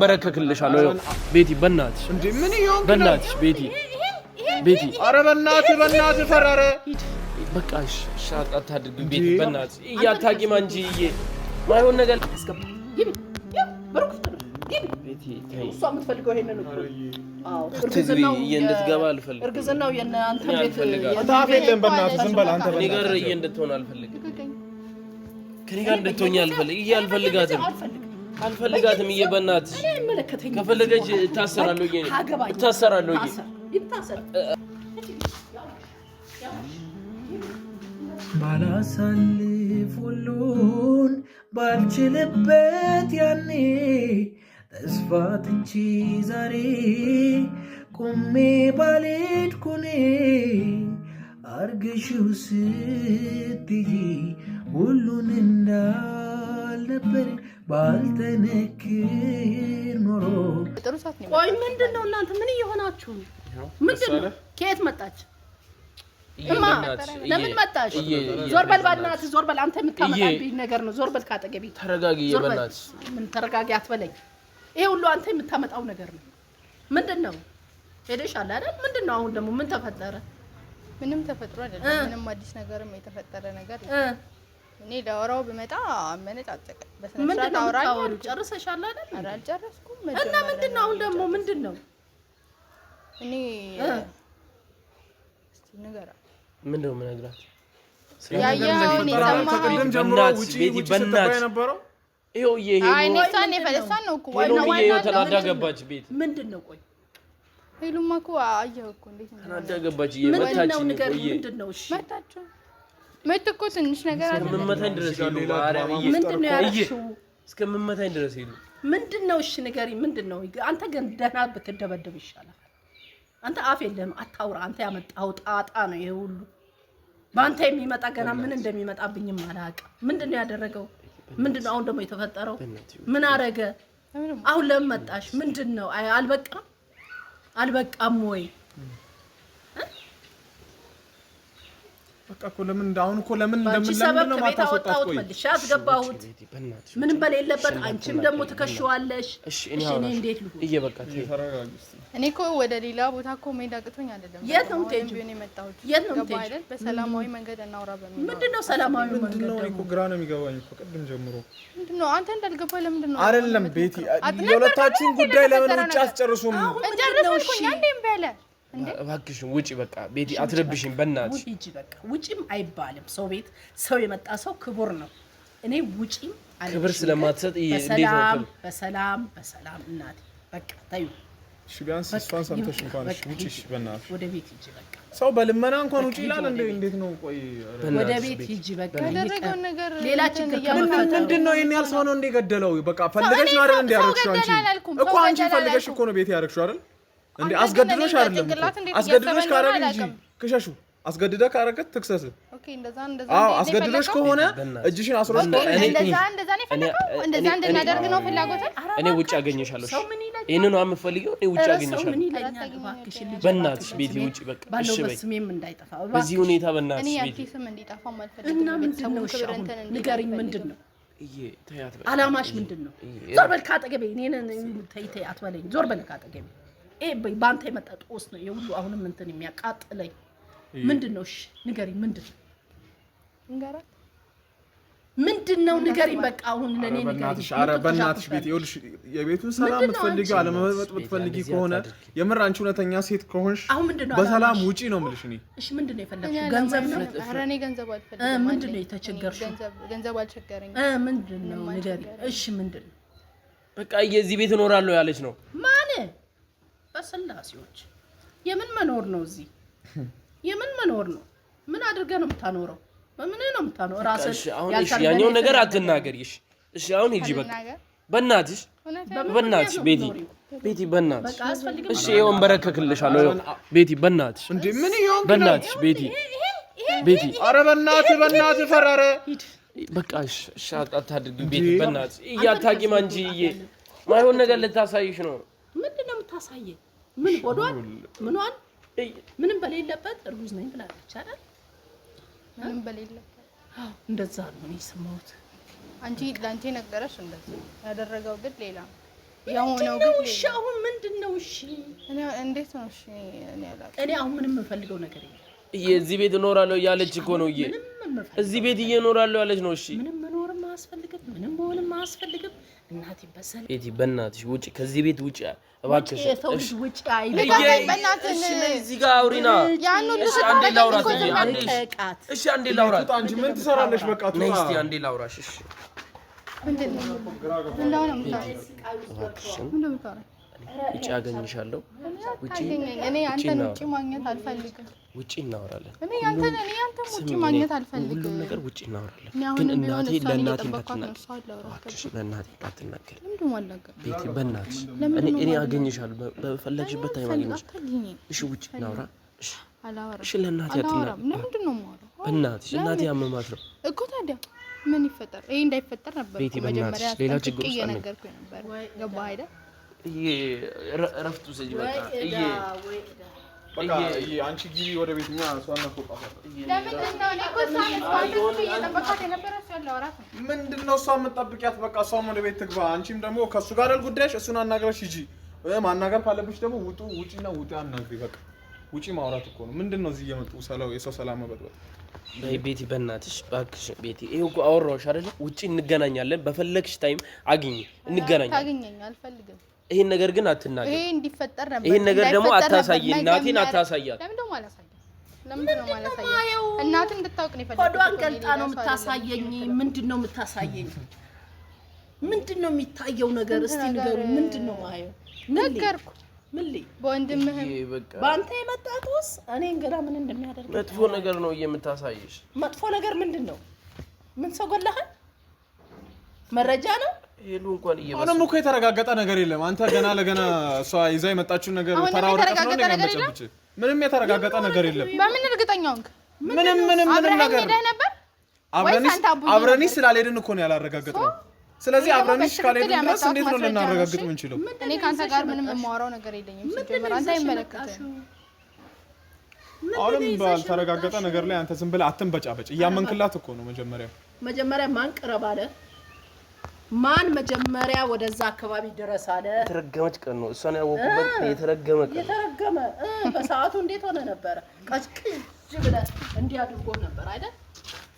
በረከክልሻለሁ ቤቲ በእናትሽ እንዴ ምን ይሆን በእናትሽ ቤቲ አረ በእናትህ ፈራረ በቃሽ ሻጣ ታድርግ ቤቲ በእናትሽ እያታቂማ እንጂ ማይሆን ነገር አስገባ ቤቲ እሷ የምትፈልገው ይሄንን ነው አዎ እርግዝናው እንድትገባ አልፈልግም እርግዝናው የአንተ ቤት ታፈለም በእናትህ ዝም በል አንተ እኔ ጋር እንድትሆን አልፈልግም ከኔ ጋር እንድትሆኝ አልፈልጋትም አልፈልጋትም በእናትሽ ከፈለገች ታሰራለሁ ይታሰር ባላሳልፍ ሁሉን ባልችልበት ያኔ ተስፋ ትቼ ዛሬ ቆሜ ባልሄድኩኔ አርገሽው ስትሄጂ ሁሉን እንዳልነበር ባልተነክር ኖሮ ቆይ ምንድነው እናንተ ምን እየሆናችሁ ምንድነው ከየት መጣች ለምን መጣሽ ዞር በል ባናትህ ዞር በል አንተ የምታመጣብኝ ነገር ነው ዞር በል ካጠገቤ ተረጋጊ በእናትሽ ምን ተረጋጊ አትበለኝ ይሄ ሁሉ አንተ የምታመጣው ነገር ነው ምንድነው ሄደሻል አይደል ምንድነው አሁን ደግሞ ምን ተፈጠረ ምንም ተፈጥሮ አይደለም ምንም አዲስ ነገርም የተፈጠረ ነገር እኔ ዳወራው በመጣ አመነጫጨቀ በስነ ስርዓት አውራኝ ጨርሰሻል አይደል ኧረ አልጨረስኩም እና ምንድነው አሁን ደግሞ ምንድነው እኔ እስቲ ንገራ ምንድነው የምነግራት ያያውን ከቅድም ጀምሮ ውጪ በእናትሽ ይሄው አይ ነሳን የፈለሳን ነው እኮ ዋናው ተናዳ ገባች ቤት ምንድነው ቆይ ሄሉማ እኮ አየሁ እኮ እንዴት ነው ተናዳ ገባች የመታችኝ ምንድነው እሺ መታችሁ መጥቶ ትንሽ ነገር አለ እስከምመታኝ ድረስ ሄዱ ምንድነው ያልሽው እስከምመታኝ ድረስ ሄዱ ምንድነው እሺ ንገሪ ምንድነው አንተ ግን ደህና ብትደበደብ ይሻላል አንተ አፍ የለህም አታውራ አንተ ያመጣው ጣጣ ነው ይሄ ሁሉ ባንተ የሚመጣ ገና ምን እንደሚመጣብኝም አላውቅም ምንድነው ያደረገው ምንድነው አሁን ደግሞ የተፈጠረው ምን አረገ አሁን ለምን መጣሽ ምንድነው አልበቃም ወይ በቃ እኮ ለምን እንዳሁን እኮ ለምን ነው ማታወጣው ቆይ መልሽ አስገባሁት ምንም በሌለበት አንቺም ደግሞ ተከሽዋለሽ እሺ እኔ እንዴት ልሁን እየበቃ እኔ እኮ ወደ ሌላ ቦታ እኮ መሄድ አቅቶኝ አይደለም የት ነው ቢሆን የመጣሁት የት ነው የምትሄጂው በሰላማዊ መንገድ እናውራ በሚል ምንድነው ሰላማዊ መንገድ ምንድነው እኮ ግራ ነው የሚገባኝ እኮ ቅድም ጀምሮ ምንድነው አንተ እንዳልገባ ለምንድነው አይደለም ቤቲ የሁለታችሁን ጉዳይ ለምን ውጭ አስጨርሱም እንጨርሰውኝ አንዴም በለ እባክሽ ውጪ በቃ ቤቲ አትረብሽኝ በእናትሽ ውጪ በቃ ውጪም አይባልም ሰው ቤት ሰው የመጣ ሰው ክቡር ነው እኔ ውጪም አለ ክብር ስለማትሰጥ እንዴት ነው በሰላም እናቴ በቃ ታዩ እሺ ቢያንስ እሷን ሰምተሽ እንኳን እሺ ውጪ በእናትሽ ወደ ቤት ሂጂ በቃ ሰው በልመና እንኳን ውጪ ይላል እንዴት ነው ቆይ ወደ ቤት ሂጂ በቃ ያደረገው ነገር ሌላ ችግር ምንድነው ይሄን ያህል ሰው ነው እንደገደለው በቃ ፈልገሽ ነው አይደል እንዲያረክሽው አንቺ እኮ አንቺ ፈልገሽ እኮ ነው ቤት ያረክሽው አይደል እንዴ አስገድዶሽ አይደለም አስገድዶሽ ካረግ እንጂ ክሸሹ አስገድደህ ካረገት ትክሰስ ኦኬ እንደዛ አዎ አስገድዶሽ ከሆነ እጅሽን አስሮሽ እንደዛ ነው ፈለከው እንደዛ እንደናደርግ ነው ፍላጎት እኔ ውጭ አገኘሻለሁ ይሄንን ነው የምፈልገው እኔ ውጭ አገኘሻለሁ በእናትሽ ቤቲ ውጭ በቃ እሺ በይ ስሜም እንዳይጠፋ በዚህ ሁኔታ በእናትሽ ቤቲ ቤቲ ስም እንዲጠፋ ማልፈልግ እና ምንድነው ንገሪኝ ምንድነው ተያት በቃ አላማሽ ምንድነው ዞር በል ካጠገቤ እኔን ተይ አትበለኝ ዞር በል ካጠገቤ ባንተ የመጣ ጦስ ነው የሁሉ አሁንም እንትን የሚያቃጥለኝ ምንድነው እሺ ንገሪኝ ምንድነው ንገሪኝ በቃ አሁን ለኔ ንገሪኝ ኧረ በእናትሽ ቤት ይኸውልሽ የቤቱን ሰላም የምትፈልጊው አለመበጥበጥ የምትፈልጊ ከሆነ የምር አንቺ እውነተኛ ሴት ከሆንሽ በሰላም ውጪ ነው የምልሽ እኔ እሺ ምንድነው የፈለግሽው ገንዘብ ነው ኧረ እኔ ገንዘብ አልፈልግም ምንድነው የተቸገርሽው ገንዘብ አልቸገረኝ ምንድነው ንገሪኝ እሺ ምንድነው በቃ የዚህ ቤት እኖራለሁ ያለች ነው ማን በስላሴዎች የምን መኖር ነው እዚህ የምን መኖር ነው ምን አድርገህ ነው የምታኖረው በምን ነው የምታኖረው ራስህ አሁን እሺ ያኛው ነገር አትናገሪ እሺ አሁን ሂጂ በቃ በእናትሽ ቤቲ በእናትሽ እሺ ይሄን በረከክልሻለሁ ቤቲ በእናትሽ እንዴ ምን ይሆን በእናትሽ ቤቲ ኧረ በእናትህ ፈራረ በቃ እሺ አታድርጊ ቤቲ በእናትሽ እያታቂማ እንጂ ማይሆን ነገር ልታሳይሽ ነው ምንድነው የምታሳየኝ ምን ሆዷል ምኗን ምንም በሌለበት እርጉዝ ነኝ ብላለች አይደል ምንም በሌለበት እንደዛ ነው የሰማሁት አንቺ ላንቺ ነገረሽ እንደዛ ያደረገው ግን ሌላ የሆነው ግን እሺ አሁን ምንድነው እሺ እኔ እንዴት ነው እሺ እኔ አላውቅም እኔ አሁን ምንም የምፈልገው ነገር የለም እዚህ ቤት እኖራለሁ ያለች እኮ ነው እዚህ ቤት እየኖራለሁ ያለች ነው እሺ ምንም መኖርም አያስፈልግም ምንም መሆንም አያስፈልግም እናቴ በሰል ቤቲ በእናትሽ ውጪ ከዚህ ቤት ውጪ እባክሽ እሺ ውጪ አይደለም በእናትሽ እዚህ ጋር አውሪና እሺ አንዴ ላውራት እሺ አንዴ ላውራት አንቺ ምን ትሰራለሽ በቃ ነይ እስቲ አንዴ ላውራሽ እሺ ውጪ አገኝሻለሁ ውጪ እኔ አንተን ውጪ ማግኘት አልፈልግም ውጪ እናወራለን እኔ አንተን ውጪ ማግኘት አልፈልግም ሁሉም ነገር ውጪ እናወራለን ግን እናቴ ለእናቴ እንዳትናገር ቤቲ በእናትሽ እኔ አገኝሻለሁ በፈለግሽበት ታይም አገኝሽ እሺ ውጪ እናውራ እሺ እሺ ለእናቴ አትናገር ለምንድን ነው የማወራው በእናትሽ እናቴ ያመማት ነው እኮ ታዲያ ምን ይፈጠር ይሄ እንዳይፈጠር ነበር መጀመሪያ ሌላ ችግር ውስጥ እየነገርኩኝ ነበር ገባህ አይደል እረፍቱ ሰጂ በቃ በቃ አንቺ ግቢ ወደ ቤትኛ እሷን ነቆጣታለሁ ምንድነው እሷ የምትጠብቂያት በቃ እሷም ወደ ቤት ትግባ አንቺም ደግሞ ከሱ ጋር አይደል ጉዳይሽ እሱን አናግረሽ ሂጂ ማናገር ካለብሽ ደግሞ ውጪና ውጪ አናግሪ በቃ ውጪ ማውራት እኮ ነው ምንድነው እዚህ እየመጡ የሰው ሰላም መበጥበጥ ቤቲ በእናትሽ እባክሽ ቤቲ ይሄው እኮ አወራሁሽ አይደል ውጪ እንገናኛለን በፈለግሽ ታይም አግኝ እንገናኛለን ታገኘኝ አልፈልግም ይሄን ነገር ግን አትናገር ይሄ እንዲፈጠር ነበር ይሄን ነገር ደግሞ አታሳይ እናቴን አታሳያት ለምን ደሞ አላሳየም ለምን ነው ማላሳየው እናት እንድታውቅ ነው የፈለኩት ሆዷን ገልጣ ነው የምታሳየኝ ምንድነው የምታሳየኝ ምንድነው የሚታየው ነገር እስቲ ንገሩ ምንድነው ማየው ነገርኩ ምን ልይ በወንድምህ ባንተ የመጣቱስ እኔ እንግዳ ምን እንደሚያደርግ መጥፎ ነገር ነው የምታሳይሽ መጥፎ ነገር ምንድነው ምን ሰው ገለህ መረጃ ነው ሄሉ እንኳን አሁንም እኮ የተረጋገጠ ነገር የለም አንተ ገና ለገና እሷ ይዛ የመጣችው ነገር ተራወረቀ ነው እንደገመጨብጭ ምንም የተረጋገጠ ነገር የለም በምን እርግጠኛው እንክ ምንም ነገር አብረንስ ስላልሄድን እኮ ነው ያላረጋገጥነው ስለዚህ አብረንስ ካልሄድን ድረስ እንዴት ነው ልናረጋግጥ የምንችለው እኔ ካንተ ጋር ምንም የማወራው ነገር የለኝም ሲጀመር አንተ አይመለከትም አሁንም ባልተረጋገጠ ነገር ላይ አንተ ዝም ብለህ አትንበጫበጭ እያመንክላት እኮ ነው መጀመሪያ ማን ቀረብ አለ ማን መጀመሪያ ወደዛ አካባቢ ድረስ አለ የተረገመች ቀን ነው እሷን ያወቁበት የተረገመ በሰዓቱ እንዴት ሆነ ነበር ቀጭቅጭ ብለህ እንዲህ አድርጎ ነበር አይደል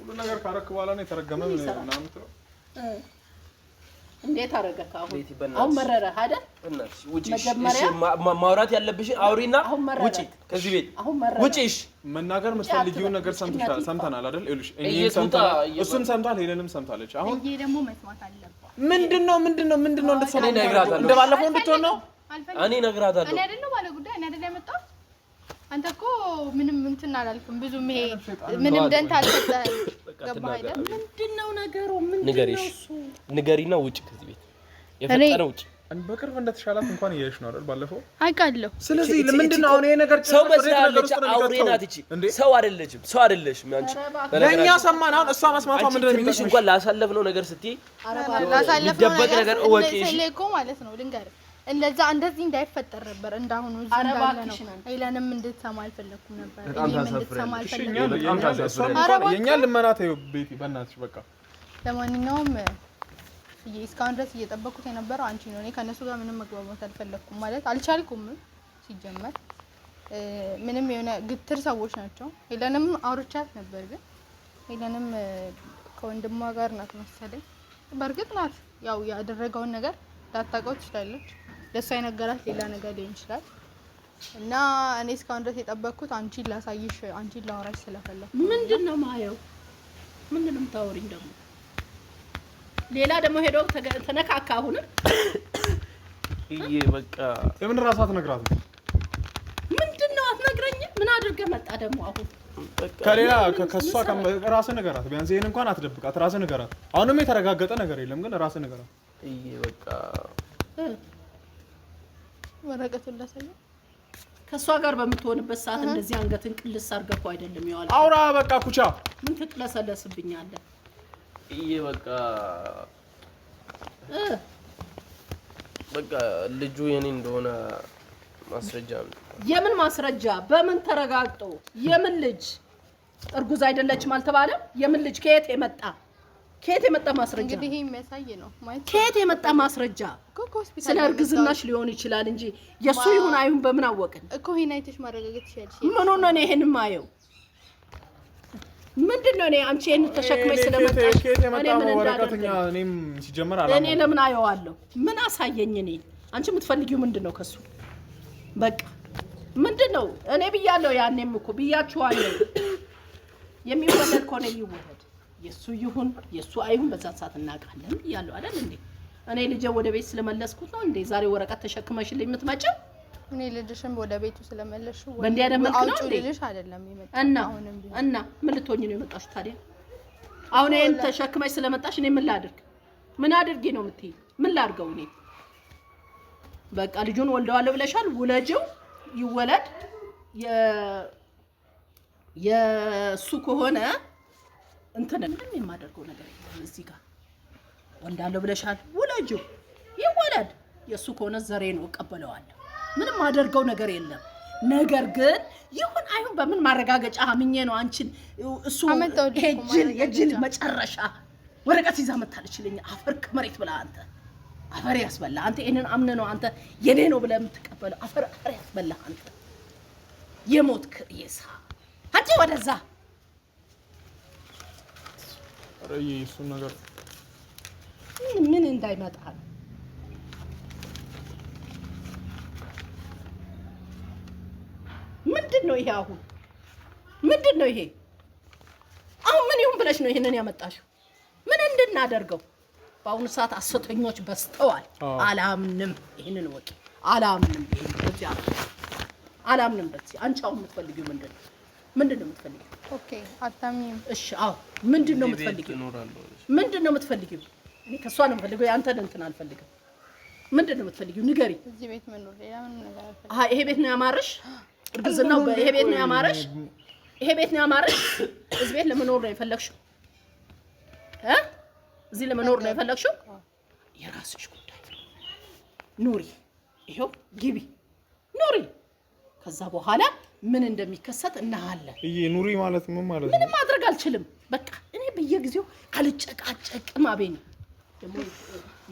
ሁሉ ነገር ካረክ በኋላ ነው የተረገመ ምናምን ትለው እንዴት አረጋካ አሁን መረረ አይደል እናትሽ ውጪ ማውራት ያለብሽ አውሪና ውጪ ከዚህ ቤት ውጪሽ መናገር የምትፈልጊው ነገር ሰምተናል አይደል እሉሽ እሱን ሰምታል ሄለንም ሰምታለች አሁን ይሄ ደግሞ መስማት አለበት ምንድነው እንደተሰማ እንደባለፈው እንድትሆን ነው እኔ እነግራታለሁ እኔ አይደለም ባለ ጉዳይ እኔ አይደለም ያመጣው አንተ እኮ ምንም እንትን አላልኩም ብዙም ይሄ ምንም ደንታ አልሰጠህም ገባህ አይደል ምንድነው ነገሩ ምንድነው እሱ ንገሪና ውጪ ከዚህ ቤት የፈጠረ ውጪ በቅርብ እንደተሻላት እንኳን እያየሽ ነው አይደል ባለፈው አውቃለሁ ስለዚህ ለምንድነው አሁን ይሄ ነገር ሰው በስላለች አውሬናት እቺ ሰው አይደለሽም አንቺ ለኛ ሰማን አሁን እሷ መስማቷ ምንድነው ትንሽ እንኳን ላሳለፍነው ነገር ስትይ ላሳለፍነው ነገር እኮ ማለት ነው ልንገርህ እንደዚህ እንዳይፈጠር ነበር እንዳሁኑ ዝም ባለ ነው አይላንም እንድትሰማ አልፈለኩም ነበር እኔም እንድትሰማ አልፈለኩም የኛ ልመናት ይው ቤቲ በእናትሽ በቃ ለማንኛውም እስካሁን ድረስ እየጠበኩት የነበረው አንቺ ነው እኔ ከነሱ ጋር ምንም መግባባት አልፈለኩም ማለት አልቻልኩም ሲጀመር ምንም የሆነ ግትር ሰዎች ናቸው አይላንም አውርቻት ነበር ግን አይላንም ከወንድሟ ጋር ናት መሰለኝ በርግጥ ናት ያው ያደረገውን ነገር ላታውቀው ትችላለች ለሷ የነገራት ሌላ ነገር ሊሆን ይችላል እና እኔ እስካሁን ድረስ የጠበቅኩት አንቺን ላሳይሽ አንቺን ላወራሽ ስለፈለኩ ምንድነው ማየው ምንድነው ታወሪኝ ደግሞ ሌላ ደግሞ ሄዶ ተነካካ አሁን ይሄ በቃ ለምን ራሷ አትነግራት ምንድነው አትነግረኝ ምን አድርገህ መጣ ደግሞ አሁን ከሌላ ከሷ ራስህ ንገራት ቢያንስ ይሄን እንኳን አትደብቃት ራስህ ንገራት አሁንም የተረጋገጠ ነገር የለም ግን ራስህ ንገራት ይሄ በቃ ወረቀቱን ላሳየው ከሷ ጋር በምትሆንበት ሰዓት እንደዚህ አንገትን ቅልስ አርገው አይደለም ይዋል አውራ በቃ ኩቻ ምን ትቅለሰለስብኛለህ ይሄ በቃ ልጁ የኔ እንደሆነ ማስረጃ ነው የምን ማስረጃ በምን ተረጋግጦ የምን ልጅ እርጉዝ አይደለችም አልተባለም የምን ልጅ ከየት የመጣ ከየት የመጣ ማስረጃ እንግዲህ ይሄ የሚያሳይ ነው ማለት ከየት የመጣ ማስረጃ ስለ እርግዝናሽ ሊሆን ይችላል እንጂ የሱ ይሁን አይሁን በምን አወቅን እኮ ይሄን አይተሽ ማረጋገጥ ይችላልሽ ምን ሆነ ነው ይሄን ማየው ምንድነው እኔ አንቺ እኔ ተሸክመሽ ስለመጣሽ እኔ ምን ወረቀተኛ እኔም ሲጀመር አላማ እኔ ለምን አየዋለሁ ምን አሳየኝ እኔ አንቺ የምትፈልጊው ምንድነው ከሱ በቃ ምንድነው እኔ ብያለሁ ያኔም እኮ ብያችኋለሁ የሚወለድ ኮነ ይወለድ የሱ ይሁን የሱ አይሁን በዛ ሰዓት እናቃለን ብያለሁ አይደል እንዴ እኔ ልጄ ወደ ቤት ስለመለስኩት ነው እንዴ ዛሬ ወረቀት ተሸክመሽልኝ የምትመጪው እኔ ልጅሽን ወደ ቤቱ ስለመለስሽው በእንዲያ ደምክ ነው እንዴ ልጅሽ አይደለም ይመጣው እና ምን ልትሆኚ ነው የመጣሽ ታዲያ አሁን እኔን ተሸክመሽ ስለመጣሽ እኔ ምን ላድርግ ምን አድርጊ ነው የምትይ ምን ላድርገው እኔ በቃ ልጁን ወልደዋለሁ ብለሻል ውለጂው ይወለድ የሱ ከሆነ እንትን ምንም የማደርገው ነገር የለም እዚህ ጋር ወልዳለሁ ብለሻል ውለጂው ይወለድ የሱ ከሆነ ዘሬ ነው እቀበለዋለሁ ምንም ማደርገው ነገር የለም ነገር ግን ይሁን አይሁን በምን ማረጋገጫ አምኜ ነው አንቺን እሱ የጅል መጨረሻ ወረቀት ይዛ መታለችልኝ አፈር ከመሬት ብላ አንተ አፈር ያስበላ አንተ እኔን አምነ ነው አንተ የኔ ነው ብለህ የምትቀበለው አፈር ያስበላ አንተ የሞት ከየሳ አንቺ ወደዛ አረይ እሱ ነገር ምን እንዳይመጣ ምንድነው ይሄ አሁን ምንድነው ይሄ አሁን ምን ይሁን ብለሽ ነው ይሄንን ያመጣሽው ምን እንድናደርገው በአሁኑ ሰዓት አሰተኞች በስተዋል አላምንም ይሄንን ወቂ አላምንም አላምንም በዚህ አንቺ አሁን የምትፈልጊው ምንድነው የምትፈልጊው ኦኬ አታምኚም እሺ አዎ ምንድነው የምትፈልጊው እኔ ከሷ ነው የምፈልገው ያንተን እንትን አልፈልግም ምንድነው የምትፈልጊው ንገሪ እዚህ ቤት መኖር ሌላ ምን ነገር አልፈልግም ይሄ ቤት ነው ያማረሽ እርግዝናው ይሄ ቤት ነው ያማረሽ እዚህ ቤት ለመኖር ነው የፈለግሽው እዚህ ለመኖር ነው የፈለግሽው የራስሽ ጉዳይ ኑሪ ይሄው ግቢ ኑሪ ከዛ በኋላ ምን እንደሚከሰት እናሃለን ኑሪ ማለት ምን ማለት ነው ምንም ማድረግ አልችልም በቃ እኔ በየጊዜው አልጨቃጨቅም አቤኔ ደግሞ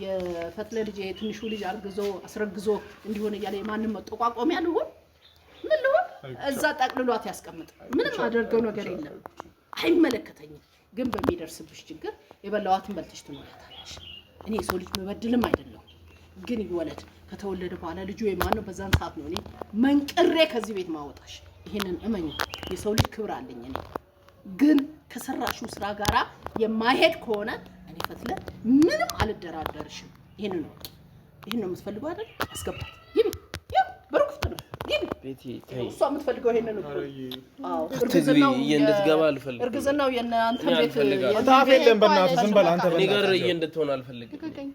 የፈትለ ልጅ ትንሹ ልጅ አስረግዞ እንዲሆነ ያለ ማንንም መጠቋቋሚያ ልሁን ምን ልሁን እዛ ጠቅልሏት ያስቀምጥ ምንም አደርገው ነገር የለም አይመለከተኝም ግን በሚደርስብሽ ችግር የበላዋትን በልተሽ ትኖሪያታለሽ እኔ ሰው ልጅ መበድልም አይደለም ግን ይወለድ ከተወለደ በኋላ ልጁ የማን ነው በዛን ሰዓት ነው እኔ መንቅሬ ከዚህ ቤት ማወጣሽ ይሄንን እመኝ የሰው ልጅ ክብር አለኝ እኔ ግን ከሰራሹ ስራ ጋራ የማይሄድ ከሆነ እኔ ፈትለ ምንም አልደራደርሽም ይሄንን ነው የምትፈልገው አይደል አስገባት ይቢ በሩክፍት ነው ይቢ ቤቲ ታይ እሷ የምትፈልገው ይሄንን ነው አዎ እርግዝናው እንድትገባ አልፈልግም እርግዝናው የእናንተ ቤት የታፈለም በእናትህ ዝም በል አንተ እኔ ጋር እንድትሆን አልፈልግም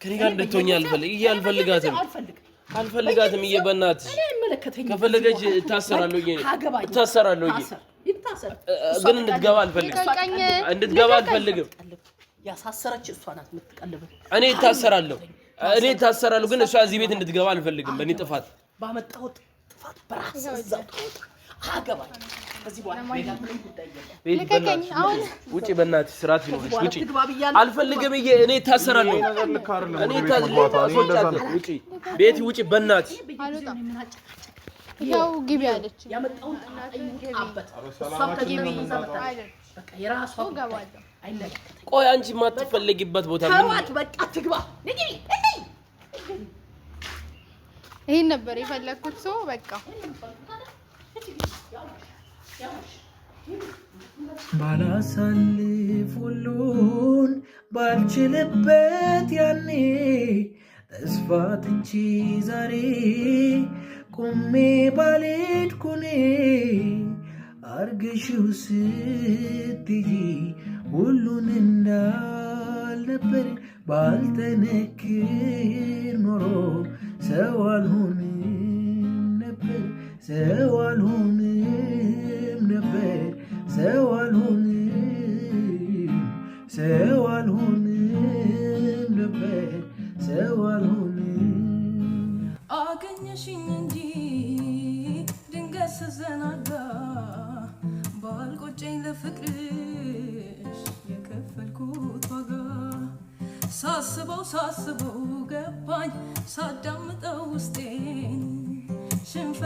ከኔ ጋር እንድትሆኝ አልፈልጋትም አልፈልጋትም በእናትህ እኔ መለከተኝ ከፈለገች ታሰራለሁ ግን እንድትገባ አልፈልግም ያሳሰረች እሷ ናት የምትቀልበው እኔ ታሰራለሁ ግን እሷ እዚህ ቤት እንድትገባ አልፈልግም በእኔ ጥፋት ባመጣሁት ጥፋት በራስ እዛው አገባኝ ከዚህ በኋላ ምንም ጉዳይ የለም ውጪ በእናትህ ስርዓት ይኖርሽ ውጪ አልፈልግም እኔ ታሰራለሁ ውጪ ቤቲ ውጪ በእናትህ ያው ግቢ አለች ያመጣውን አበት እሷም ተገቢ ይዘመታ በቃ የራሷ ገባለሁ አይለከተኝ ቆይ አንቺ ማትፈልጊበት ቦታ ታዋት በቃ ትግባ ንግቢ ይሄን ነበር የፈለኩት ሰው በቃ ባላሳልፍ ሁሉን ባልችልበት ያኔ ተስፋ ትቼ ዛሬ ቆሜ ባልሄድኩኔ አርገሽው ስትይ ሁሉን እንዳልነበር ባልተነክር ኖሮ ሰው አልሆንም ነበር ሰው አልሆንም ነበር ሰው አልሆንም ነበር ሰው አልሆንም አገኘሽኝ እንጂ ድንገት ስዘናጋ ባልቆጨኝ ለፍቅርሽ የከፈልኩ ሳስበው ገባኝ ሳዳምጠው ውስጤን ሽንፈት